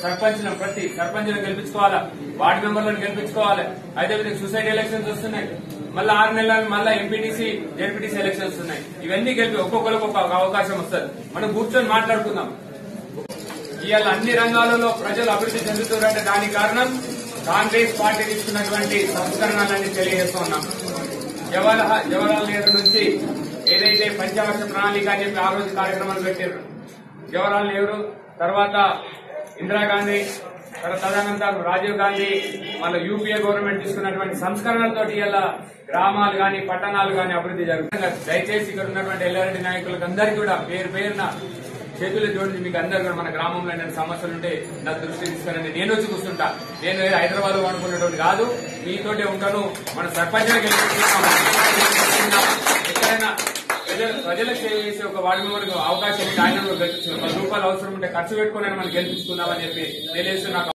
సర్పంచ్లను ప్రతి సర్పంచ్లను గెలిపించుకోవాలా, వార్డు మెంబర్లను గెలిపించుకోవాలి. అదేవిధంగా society elections వస్తున్నాయి, మళ్ళీ 6 నెలలు మళ్ళీ ఎంపీటీసీ జెడ్పీటీసీ ఎలక్షన్స్ ఉన్నాయి. ఇవన్నీ గెలిపి ఒక్కొక్కరికి ఒక అవకాశం వస్తుంది. మనం కూర్చొని మాట్లాడుకుందాం. ఇవాళ అన్ని రంగాలలో ప్రజలు అభివృద్ధి చెందుతున్నారంటే దానికి కారణం కాంగ్రెస్ పార్టీ తీసుకున్నటువంటి సంస్కరణలన్నీ తెలియజేస్తూ ఉన్నాం. జవహర్లాల్ నెహ్రూ నుంచి ఏదైతే పంచవర్ష ప్రణాళిక అని చెప్పి ఆ రోజు కార్యక్రమాలు పెట్టారు, జవహర్లాల్ నెహ్రూ తర్వాత ఇందిరాగాంధీ, తదనంతరం రాజీవ్ గాంధీ, మళ్ళీ యూపీఏ గవర్నమెంట్ తీసుకున్నటువంటి సంస్కరణలతోటి ఇలా గ్రామాలు గాని పట్టణాలు గాని అభివృద్ధి జరుగుతుంది. దయచేసి ఇక్కడ ఉన్నటువంటి ఎల్లారెడ్డి నాయకులకు అందరికీ కూడా పేరు పేరున చేతులు జోడించి మీకు అందరు కూడా మన గ్రామంలో ఏమైనా సమస్యలుంటే నా దృష్టి తీసుకురండి. నేను వచ్చి కూర్చుంటా. నేను హైదరాబాద్ లో అనుకునేటువంటి కాదు, మీతోటే ఉంటాను. మన సర్పంచ్గా ఎక్కడైనా ప్రజలకు సేవ చేసే ఒక వార్డు మెంబర్కి అవకాశం ఉంటే ఆయన గెలిపించుకున్నాం. 10 రూపాయలు అవసరం ఉంటే ఖర్చు పెట్టుకుని మనం గెలిపించుకుందామని చెప్పి తెలియజేస్తున్నా.